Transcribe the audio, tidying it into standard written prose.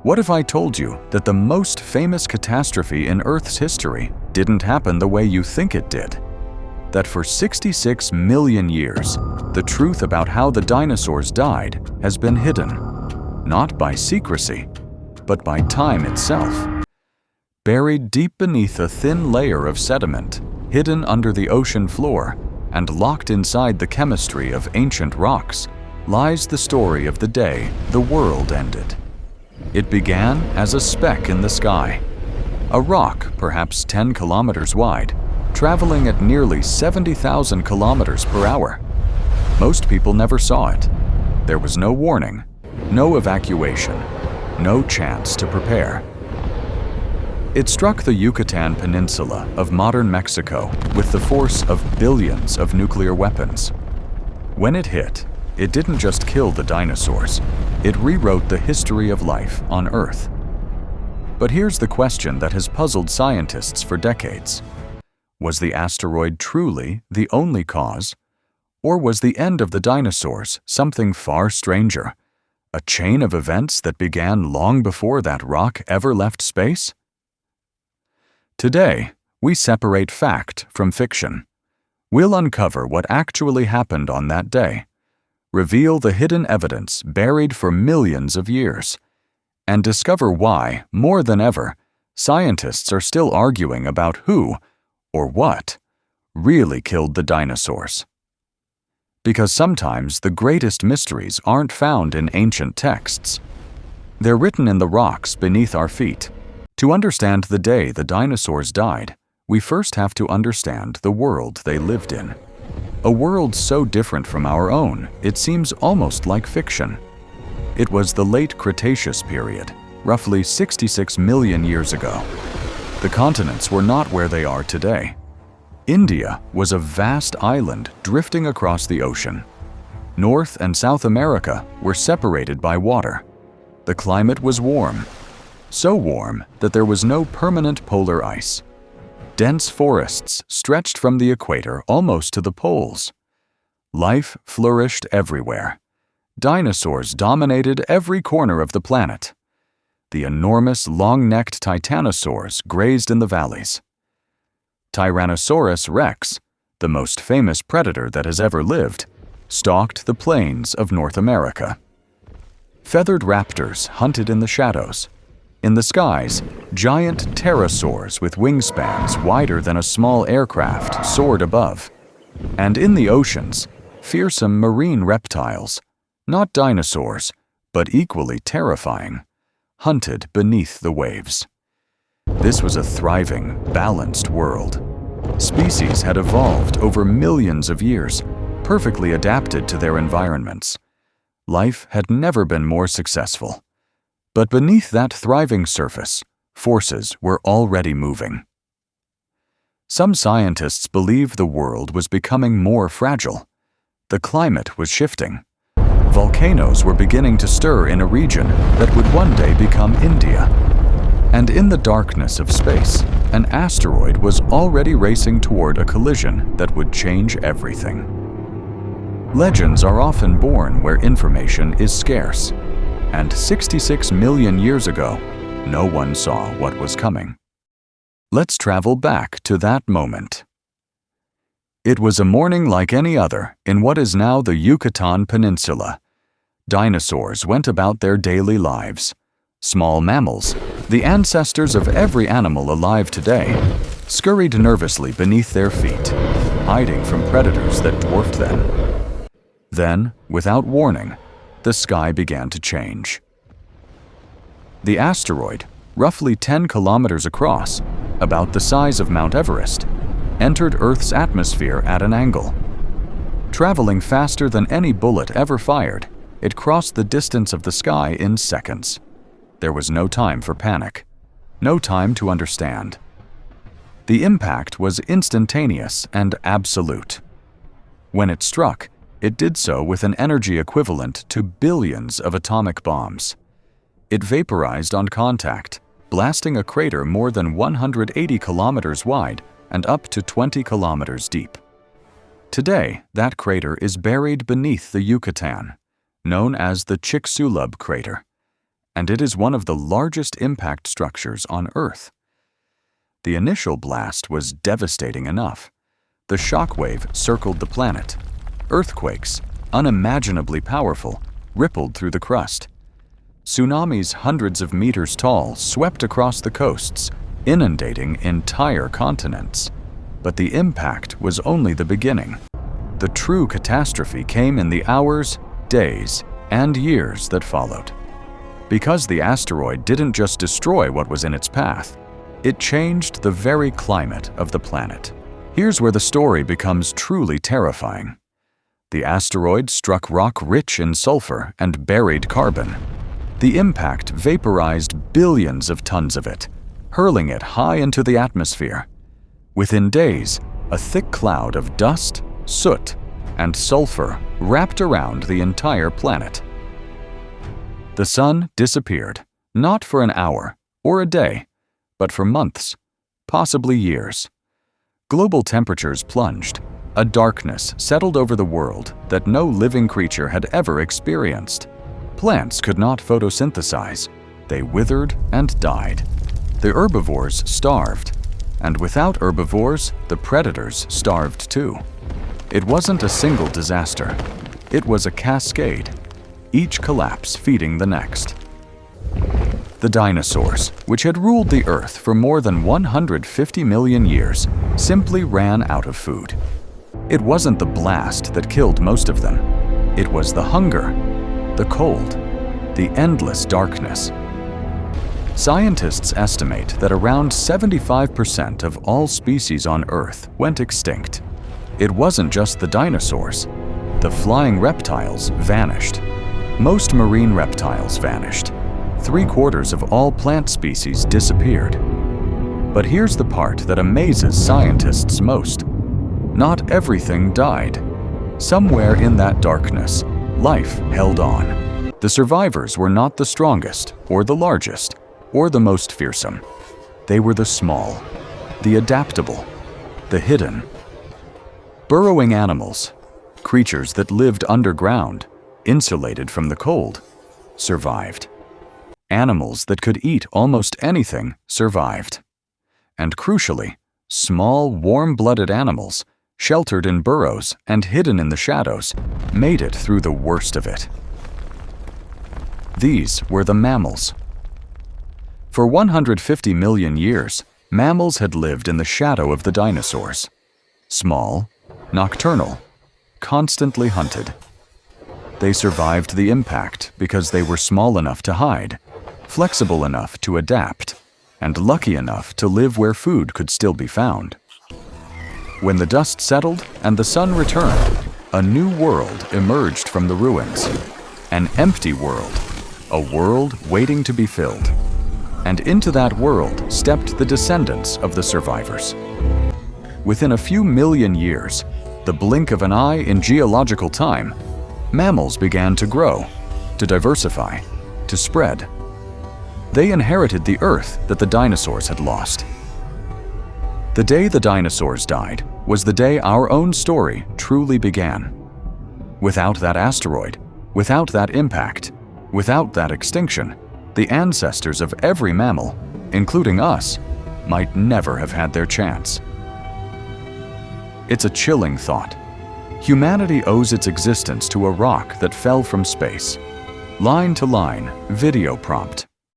What if I told you that the most famous catastrophe in Earth's history didn't happen the way you think it did? That for 66 million years, the truth about how the dinosaurs died has been hidden, not by secrecy, but by time itself. Buried deep beneath a thin layer of sediment, hidden under the ocean floor, and locked inside the chemistry of ancient rocks, lies the story of the day the world ended. It began as a speck in the sky, a rock perhaps 10 kilometers wide, traveling at nearly 70,000 kilometers per hour. Most people never saw it. There was no warning, no evacuation, no chance to prepare. It struck the Yucatan Peninsula of modern Mexico with the force of billions of nuclear weapons. When it hit, it didn't just kill the dinosaurs, it rewrote the history of life on Earth. But here's the question that has puzzled scientists for decades. Was the asteroid truly the only cause? Or was the end of the dinosaurs something far stranger? A chain of events that began long before that rock ever left space? Today, we separate fact from fiction. We'll uncover what actually happened on that day, reveal the hidden evidence buried for millions of years, and discover why, more than ever, scientists are still arguing about who, or what, really killed the dinosaurs. Because sometimes the greatest mysteries aren't found in ancient texts. They're written in the rocks beneath our feet. To understand the day the dinosaurs died, we first have to understand the world they lived in. A world so different from our own, it seems almost like fiction. It was the late Cretaceous period, roughly 66 million years ago. The continents were not where they are today. India was a vast island drifting across the ocean. North and South America were separated by water. The climate was warm, so warm that there was no permanent polar ice. Dense forests stretched from the equator almost to the poles. Life flourished everywhere. Dinosaurs dominated every corner of the planet. The enormous long-necked titanosaurs grazed in the valleys. Tyrannosaurus rex, the most famous predator that has ever lived, stalked the plains of North America. Feathered raptors hunted in the shadows. In the skies, giant pterosaurs with wingspans wider than a small aircraft soared above. And in the oceans, fearsome marine reptiles, not dinosaurs, but equally terrifying, hunted beneath the waves. This was a thriving, balanced world. Species had evolved over millions of years, perfectly adapted to their environments. Life had never been more successful. But beneath that thriving surface, forces were already moving. Some scientists believe the world was becoming more fragile. The climate was shifting. Volcanoes were beginning to stir in a region that would one day become India. And in the darkness of space, an asteroid was already racing toward a collision that would change everything. Legends are often born where information is scarce. And 66 million years ago, no one saw what was coming. Let's travel back to that moment. It was a morning like any other in what is now the Yucatan Peninsula. Dinosaurs went about their daily lives. Small mammals, the ancestors of every animal alive today, scurried nervously beneath their feet, hiding from predators that dwarfed them. Then, without warning, the sky began to change. The asteroid, roughly 10 kilometers across, about the size of Mount Everest, entered Earth's atmosphere at an angle. Traveling faster than any bullet ever fired, it crossed the distance of the sky in seconds. There was no time for panic, no time to understand. The impact was instantaneous and absolute. When it struck, it did so with an energy equivalent to billions of atomic bombs. It vaporized on contact, blasting a crater more than 180 kilometers wide and up to 20 kilometers deep. Today, that crater is buried beneath the Yucatan, known as the Chicxulub crater. and it is one of the largest impact structures on Earth. The initial blast was devastating enough. The shockwave circled the planet. Earthquakes, unimaginably powerful, rippled through the crust. Tsunamis hundreds of meters tall swept across the coasts, inundating entire continents. But the impact was only the beginning. The true catastrophe came in the hours, days, and years that followed. Because the asteroid didn't just destroy what was in its path, it changed the very climate of the planet. Here's where the story becomes truly terrifying. The asteroid struck rock rich in sulfur and buried carbon. The impact vaporized billions of tons of it, hurling it high into the atmosphere. Within days, a thick cloud of dust, soot, and sulfur wrapped around the entire planet. The sun disappeared, not for an hour or a day, but for months, possibly years. Global temperatures plunged. A darkness settled over the world that no living creature had ever experienced. Plants could not photosynthesize. They withered and died. The herbivores starved. And without herbivores, the predators starved too. It wasn't a single disaster. It was a cascade, each collapse feeding the next. The dinosaurs, which had ruled the Earth for more than 150 million years, simply ran out of food. It wasn't the blast that killed most of them. It was the hunger, the cold, the endless darkness. Scientists estimate that around 75% of all species on Earth went extinct. It wasn't just the dinosaurs. The flying reptiles vanished. Most marine reptiles vanished. 3/4 of all plant species disappeared. But here's the part that amazes scientists most. Not everything died. Somewhere in that darkness, life held on. The survivors were not the strongest, or the largest, or the most fearsome. They were the small, the adaptable, the hidden. Burrowing animals, creatures that lived underground, insulated from the cold, survived. Animals that could eat almost anything survived. And crucially, small, warm-blooded animals, sheltered in burrows and hidden in the shadows, made it through the worst of it. These were the mammals. For 150 million years, mammals had lived in the shadow of the dinosaurs. Small, nocturnal, constantly hunted. They survived the impact because they were small enough to hide, flexible enough to adapt, and lucky enough to live where food could still be found. When the dust settled and the sun returned, a new world emerged from the ruins. An empty world, a world waiting to be filled. And into that world stepped the descendants of the survivors. Within a few million years, the blink of an eye in geological time, mammals began to grow, to diversify, to spread. They inherited the Earth that the dinosaurs had lost. The day the dinosaurs died was the day our own story truly began. Without that asteroid, without that impact, without that extinction, the ancestors of every mammal, including us, might never have had their chance. It's a chilling thought. Humanity owes its existence to a rock that fell from space. Line to line, video prompt.